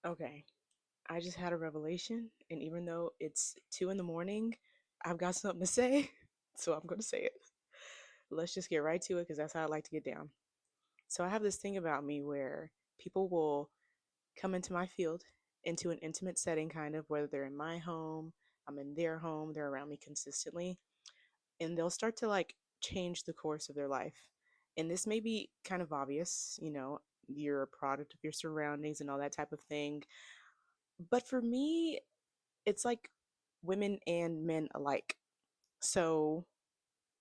Okay, I just had a revelation, and even though it's 2 in the morning, I've got something to say, so I'm going to say it. Let's just get right to it because that's how I like to get down. So, I have this thing about me where people will come into my field, into an intimate setting, kind of, whether they're in my home, I'm in their home, they're around me consistently, and they'll start to like change the course of their life. And this may be kind of obvious, you're a product of your surroundings and all that type of thing. But for me, it's like women and men alike. So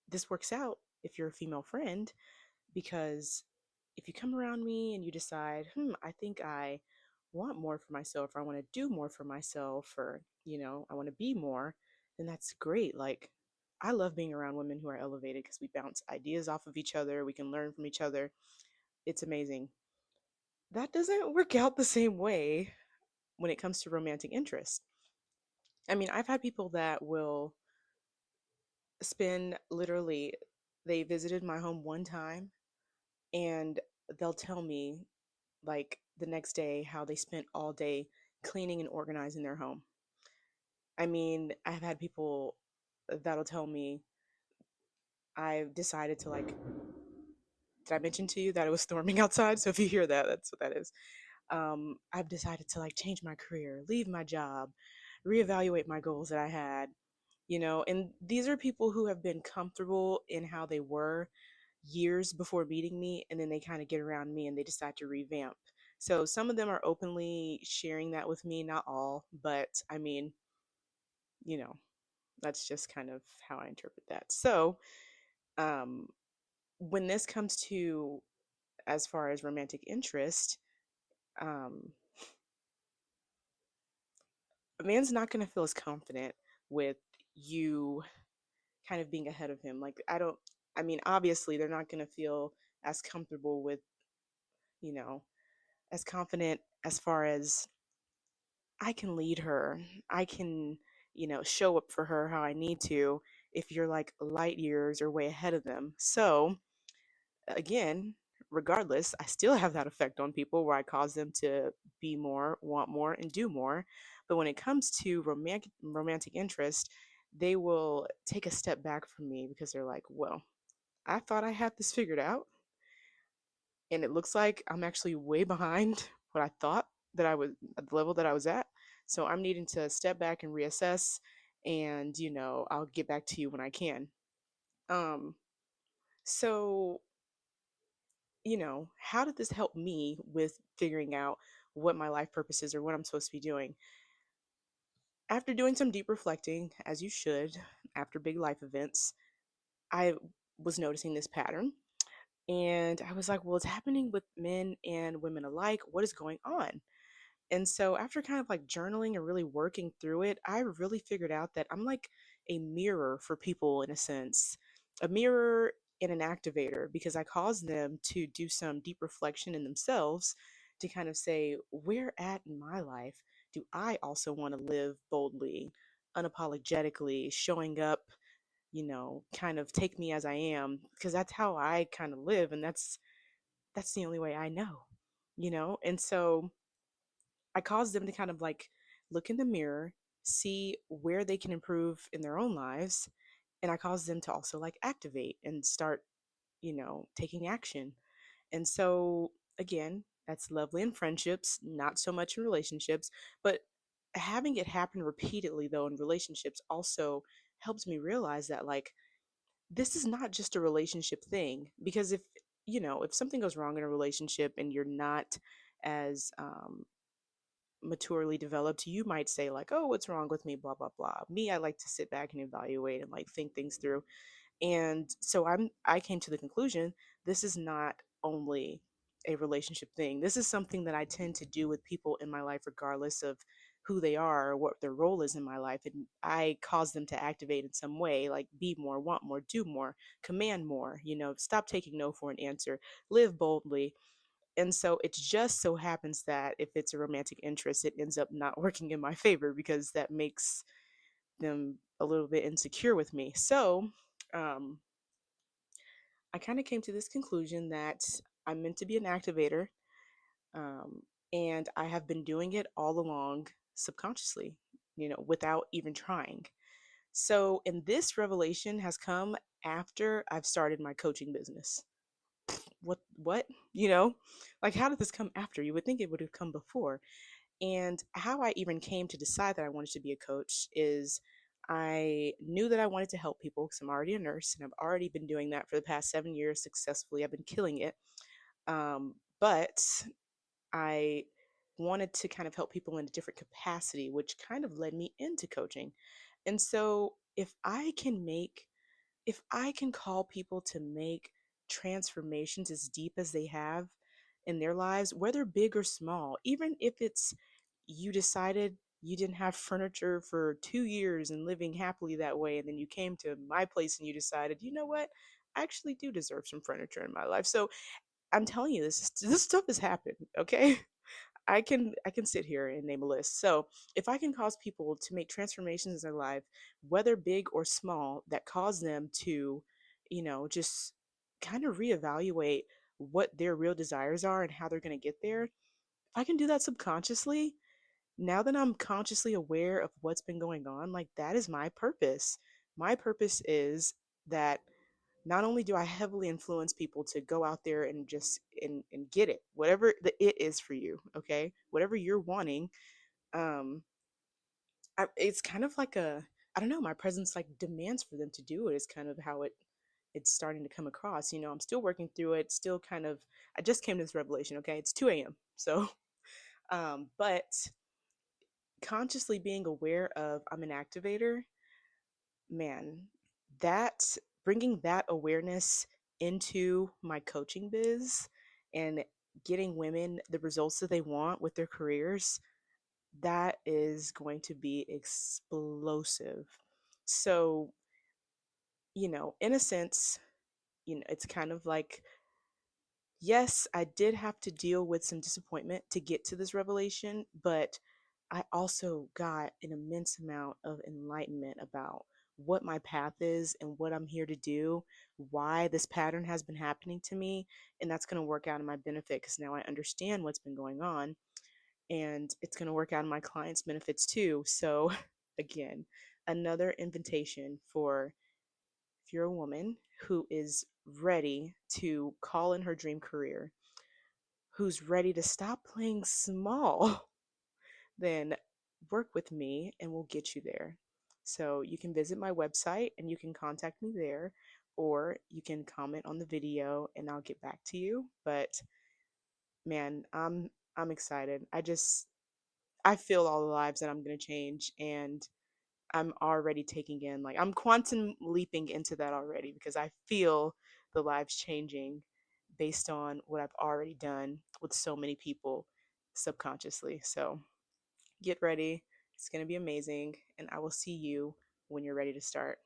this works out if you're a female friend, because if you come around me and you decide, I think I want more for myself, or I want to do more for myself, or, I want to be more, then that's great. Like, I love being around women who are elevated because we bounce ideas off of each other, we can learn from each other. It's amazing. That doesn't work out the same way when it comes to romantic interest. I mean, I've had people that will spend literally, they visited my home one time and they'll tell me like the next day how they spent all day cleaning and organizing their home. I mean, I've had people that'll tell me, I've decided to like, did I mention to you that it was storming outside? So if you hear that, that's what that is. I've decided to like change my career, leave my job, reevaluate my goals that I had, and these are people who have been comfortable in how they were years before meeting me, and then they kind of get around me and they decide to revamp. So some of them are openly sharing that with me, not all, but I mean, you know, that's just kind of how I interpret that. So, um, when this comes to as far as romantic interest, um, a man's not going to feel as confident with you kind of being ahead of him. Like, I mean, obviously, they're not going to feel as comfortable with, you know, as confident as far as I can lead her. I can, show up for her how I need to if you're like light years or way ahead of them. So, again, regardless, I still have that effect on people where I cause them to be more, want more, and do more. But when it comes to romantic interest, they will take a step back from me because they're like, well, I thought I had this figured out, and it looks like I'm actually way behind what I thought that I was at the level that I was at. So I'm needing to step back and reassess, and I'll get back to you when I can. Um, so how did this help me with figuring out what my life purpose is or what I'm supposed to be doing? After doing some deep reflecting, as you should, after big life events, I was noticing this pattern. And I was like, well, it's happening with men and women alike. What is going on? And so after kind of like journaling and really working through it, I really figured out that I'm like a mirror for people in a sense, a mirror and an activator, because I cause them to do some deep reflection in themselves to kind of say, where at in my life do I also want to live boldly, unapologetically, showing up, kind of take me as I am, because that's how I kind of live, and that's the only way I know, And so I cause them to kind of like look in the mirror, see where they can improve in their own lives, and I cause them to also like activate and start, taking action. And so again, that's lovely in friendships, not so much in relationships, but having it happen repeatedly though in relationships also helps me realize that like this is not just a relationship thing, because if something goes wrong in a relationship and you're not as maturely developed, you might say like, oh, what's wrong with me, blah blah blah. Me, I like to sit back and evaluate and like think things through. And so I came to the conclusion, this is not only a relationship thing, this is something that I tend to do with people in my life regardless of who they are or what their role is in my life. And I cause them to activate in some way, like be more, want more, do more, command more, stop taking no for an answer, live boldly. And so it just so happens that if it's a romantic interest, it ends up not working in my favor because that makes them a little bit insecure with me. So um, I kind of came to this conclusion that I'm meant to be an activator. Um, And I have been doing it all along subconsciously, without even trying. So, and this revelation has come after I've started my coaching business. What? You know, like how did this come after? You would think it would have come before. And how I even came to decide that I wanted to be a coach is I knew that I wanted to help people because I'm already a nurse and I've already been doing that for the past 7 years successfully. I've been killing it. But I wanted to kind of help people in a different capacity, which kind of led me into coaching. And so if I can call people to make transformations as deep as they have in their lives, whether big or small, even if it's you decided you didn't have furniture for 2 years and living happily that way, and then you came to my place and you decided, you know what, I actually do deserve some furniture in my life. So I'm telling you, this stuff has happened. Okay, I can sit here and name a list. So if I can cause people to make transformations in their life, whether big or small, that cause them to, just kind of reevaluate what their real desires are and how they're going to get there. If I can do that subconsciously, now that I'm consciously aware of what's been going on, like that is my purpose. My purpose is that not only do I heavily influence people to go out there and just and get it, whatever the it is for you, okay? Whatever you're wanting, um it's kind of like I don't know, my presence like demands for them to do it is kind of how it's starting to come across. I'm still working through it, still kind of I just came to this revelation, okay? It's 2 a.m. So but consciously being aware of I'm an activator, man, that bringing that awareness into my coaching biz and getting women the results that they want with their careers, that is going to be explosive. So, in a sense, it's kind of like, yes, I did have to deal with some disappointment to get to this revelation, but I also got an immense amount of enlightenment about what my path is and what I'm here to do, why this pattern has been happening to me, and that's going to work out in my benefit because now I understand what's been going on, and it's going to work out in my clients' benefits too. So, again, another invitation for if you're a woman who is ready to call in her dream career, who's ready to stop playing small, then work with me and we'll get you there. So you can visit my website and you can contact me there, or you can comment on the video and I'll get back to you. But man, I'm excited. I feel all the lives that I'm gonna change, and I'm already taking in, like, I'm quantum leaping into that already because I feel the lives changing based on what I've already done with so many people subconsciously. So get ready. It's going to be amazing. And I will see you when you're ready to start.